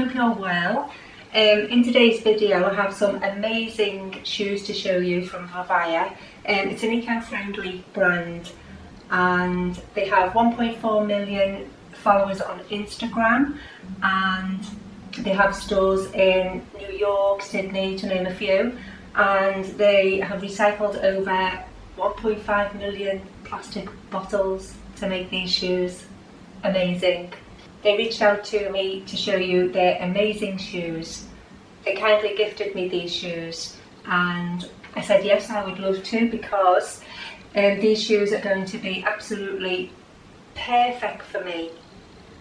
hope you're well. In today's video I have some amazing shoes to show you from Vivaia. It's an eco-friendly brand and they have 1.4 million followers on Instagram, and they have stores in New York, Sydney to name a few, and they have recycled over 1.5 million plastic bottles to make these shoes. Amazing. They reached out to me to show you their amazing shoes. They kindly gifted me these shoes and I said yes, I would love to, because these shoes are going to be absolutely perfect for me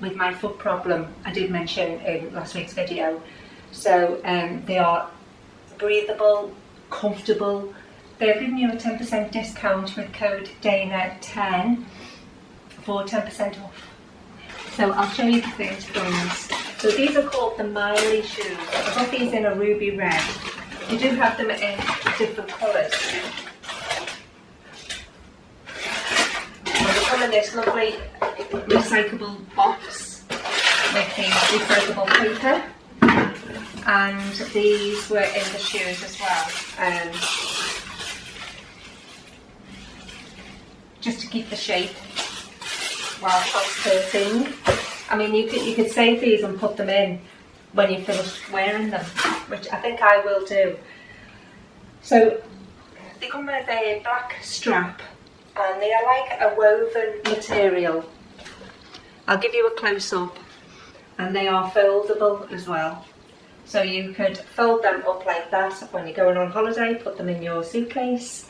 with my foot problem I did mention in last week's video. So they are breathable, comfortable. They're giving you a 10% discount with code Dana10 for 10% off. So I'll show you the first ones. So these are called the Miley Shoes. I've got these in a ruby red. You do have them in different colours. And they come in this lovely recyclable box with the recyclable paper. And these were in the shoes as well. Just to keep the shape while transporting. I mean, you could save these and put them in when you finish wearing them, which I think I will do. So they come with a black strap and they are like a woven material. I'll give you a close-up, and they are foldable as well. So you could fold them up like that when you're going on holiday, put them in your suitcase,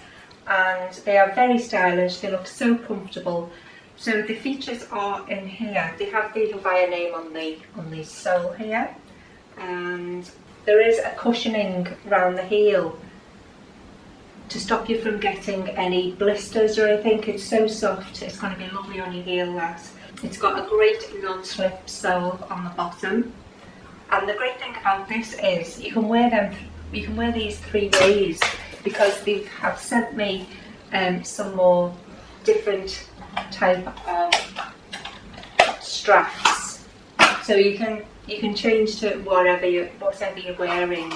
and they are very stylish. They look so comfortable. So the features are in here. They have the Vivaia name on the sole here, and there is a cushioning around the heel to stop you from getting any blisters or anything. It's so soft, it's going to be lovely on your heel. That it's got a great non-slip sole on the bottom, and the great thing about this is you can wear them. You can wear these 3 ways, because they have sent me some more different type of straps, so you can change to whatever you're wearing.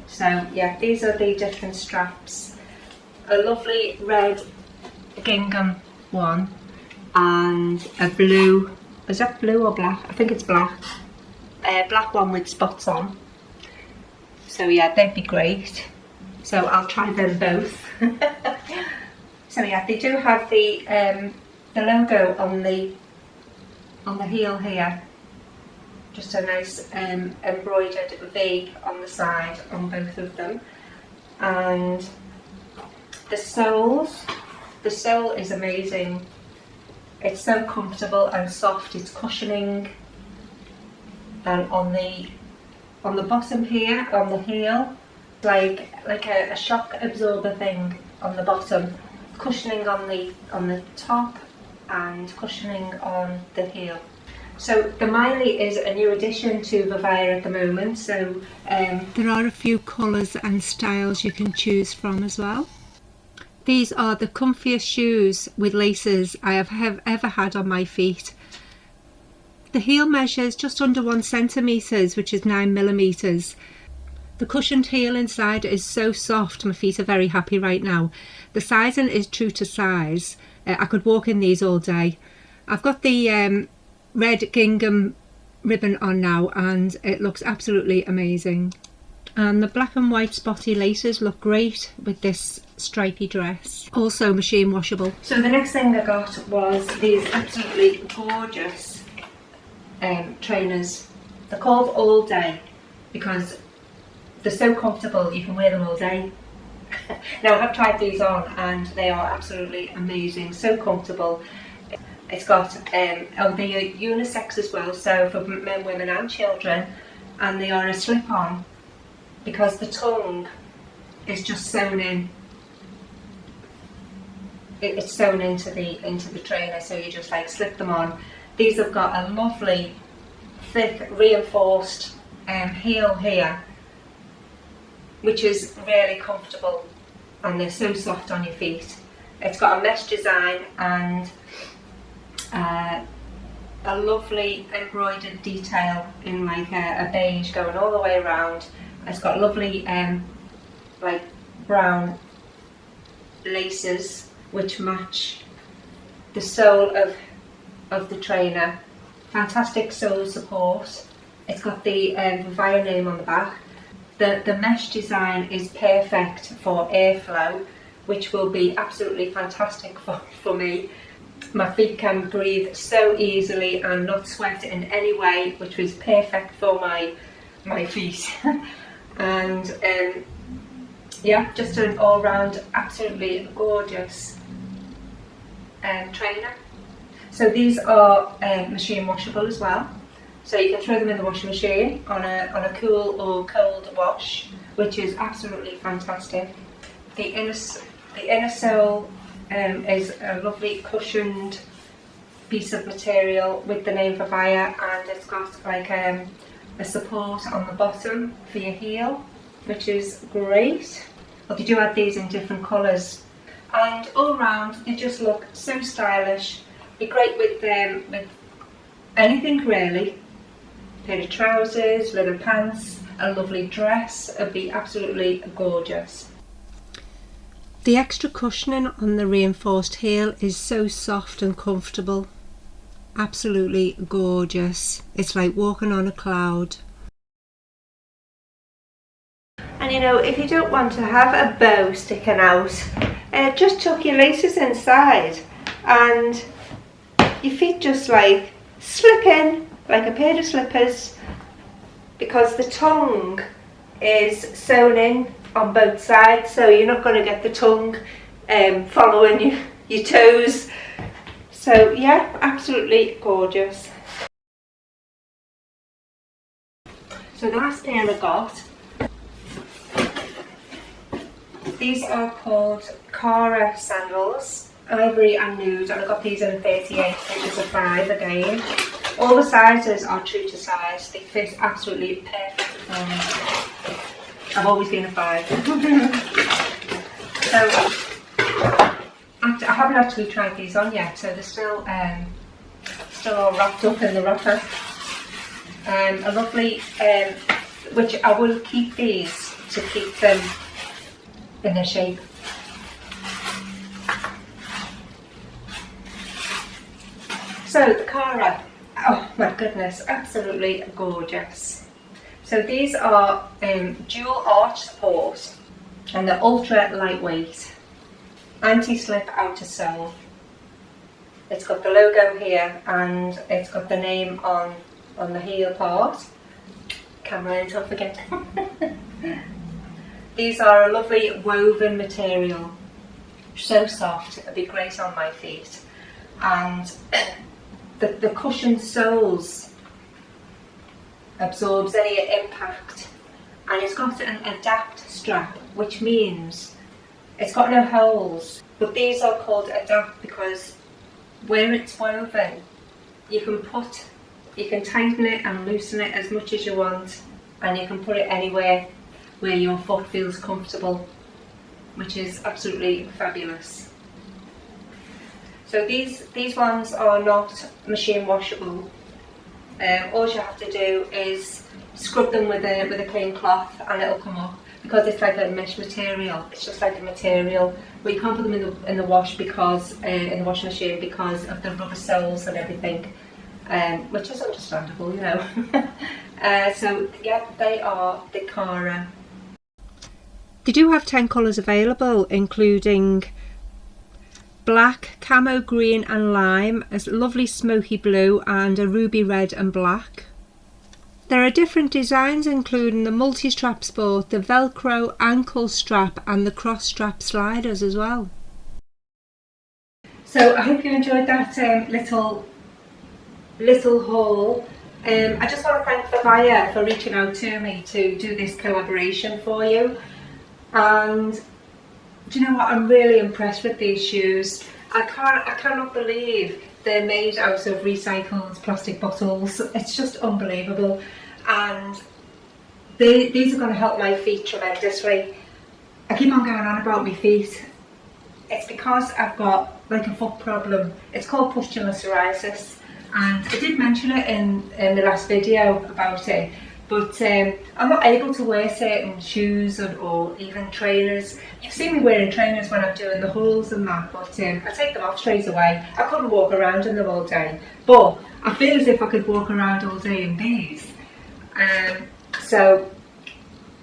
So yeah, these are the different straps. A lovely red gingham one and a blue, is that blue or black? I think it's black. Black one with spots on. So yeah, they'd be great. So I'll try them both. So yeah, they do have the logo on the heel here. Just a nice embroidered V on the side on both of them. And the sole is amazing. It's so comfortable and soft. It's cushioning. And on the bottom here, on the heel, like a shock absorber thing on the bottom. Cushioning on the top and cushioning on the heel. So the Miley is a new addition to Vivaia at the moment, so there are a few colours and styles you can choose from as well. These are the comfiest shoes with laces I have ever had on my feet. The heel measures just under 1 centimetre, which is 9 millimetres. The cushioned heel inside is so soft, my feet are very happy right now. The sizing is true to size. I could walk in these all day. I've got the red gingham ribbon on now and it looks absolutely amazing. And the black and white spotty laces look great with this stripy dress. Also machine washable. So the next thing I got was these absolutely gorgeous trainers. They're called All Day because they're so comfortable, you can wear them all day. Now I have tried these on and they are absolutely amazing, so comfortable. It's got, they are unisex as well, so for men, women and children, and they are a slip-on because the tongue is just sewn in. It's sewn into the trainer, so you just like slip them on. These have got a lovely thick reinforced heel here, which is really comfortable, and they're so soft on your feet. It's got a mesh design and a lovely embroidered detail in like a beige going all the way around. It's got lovely like brown laces which match the sole of the trainer. Fantastic sole support. It's got the Vivaia name on the back. The mesh design is perfect for airflow, which will be absolutely fantastic for me. My feet can breathe so easily and not sweat in any way, which was perfect for my feet. And yeah, just an all-round absolutely gorgeous trainer. So these are machine washable as well, so you can throw them in the washing machine on a cool or cold wash, which is absolutely fantastic. The inner sole is a lovely cushioned piece of material with the name Vivaia, and it's got like a support on the bottom for your heel, which is great. But they do have these in different colours, and all round they just look so stylish. Be great with anything really. A pair of trousers, leather pants, a lovely dress. It'd be absolutely gorgeous. The extra cushioning on the reinforced heel is so soft and comfortable. Absolutely gorgeous. It's like walking on a cloud. And you know, if you don't want to have a bow sticking out, just tuck your laces inside and your feet just like slip in like a pair of slippers, because the tongue is sewn in on both sides, so you're not going to get the tongue following your toes. So yeah, absolutely gorgeous. So the last pair I got, these are called Cara Sandals, ivory and nude, and I got these in a 38, which is a 5 again. All the sizes are true to size. They fit absolutely perfect for me. I've always been a 5. So I haven't actually tried these on yet, so they're still all wrapped up in the wrapper. A lovely, which I will keep these to keep them in their shape. So the Cara, oh my goodness, absolutely gorgeous. So these are dual arch support, and they're ultra lightweight, anti-slip outer sole. It's got the logo here, and it's got the name on the heel part. Camera lens off again. These are a lovely woven material, so soft, it'd be great on my feet. And the cushioned soles absorbs any impact, and it's got an adapt strap, which means it's got no holes, but these are called adapt because where it's woven, you can tighten it and loosen it as much as you want, and you can put it anywhere where your foot feels comfortable, which is absolutely fabulous. So these ones are not machine washable. All you have to do is scrub them with a clean cloth and it'll come up, because it's like a mesh material. It's just like a material, but you can't put them in the wash because in the washing machine because of the rubber soles and everything, which is understandable, you know. So yeah, they are the Cara. They do have 10 colours available, including black, camo green and lime, a lovely smoky blue, and a ruby red and black. There are different designs, including the multi-strap sport, the velcro ankle strap and the cross strap sliders as well. So I hope you enjoyed that little haul. I just want to thank Vivaia for reaching out to me to do this collaboration for you. And do you know what? I'm really impressed with these shoes. I cannot believe they're made out of recycled plastic bottles. It's just unbelievable. And these are going to help my feet tremendously. I keep on going on about my feet. It's because I've got like a foot problem. It's called pustular psoriasis, and I did mention it in the last video about it, but I'm not able to wear certain shoes or even trainers. You've seen me wearing trainers when I'm doing the hauls and that, but I take them off straight away. I couldn't walk around in them all day, but I feel as if I could walk around all day in these. So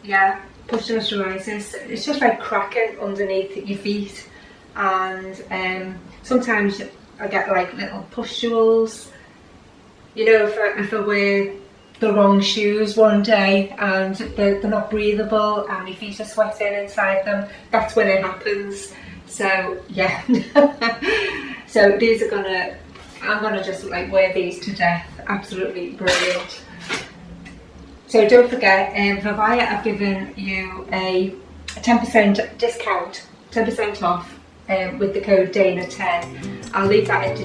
yeah, push moisturises. It's just like cracking underneath your feet, and sometimes I get like little pustules. You know, if I wear the wrong shoes one day and they're not breathable and my feet are sweating inside them, that's when it happens. So yeah, so these are I'm gonna just like wear these to death. Absolutely brilliant. So don't forget, Vivaia have given you a 10% discount, 10% off with the code Dana10. I'll leave that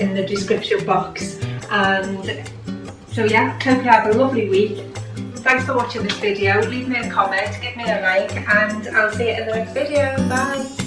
in the description box. And so yeah, hope you have a lovely week. Thanks for watching this video. Leave me a comment, give me a like, and I'll see you in the next video. Bye.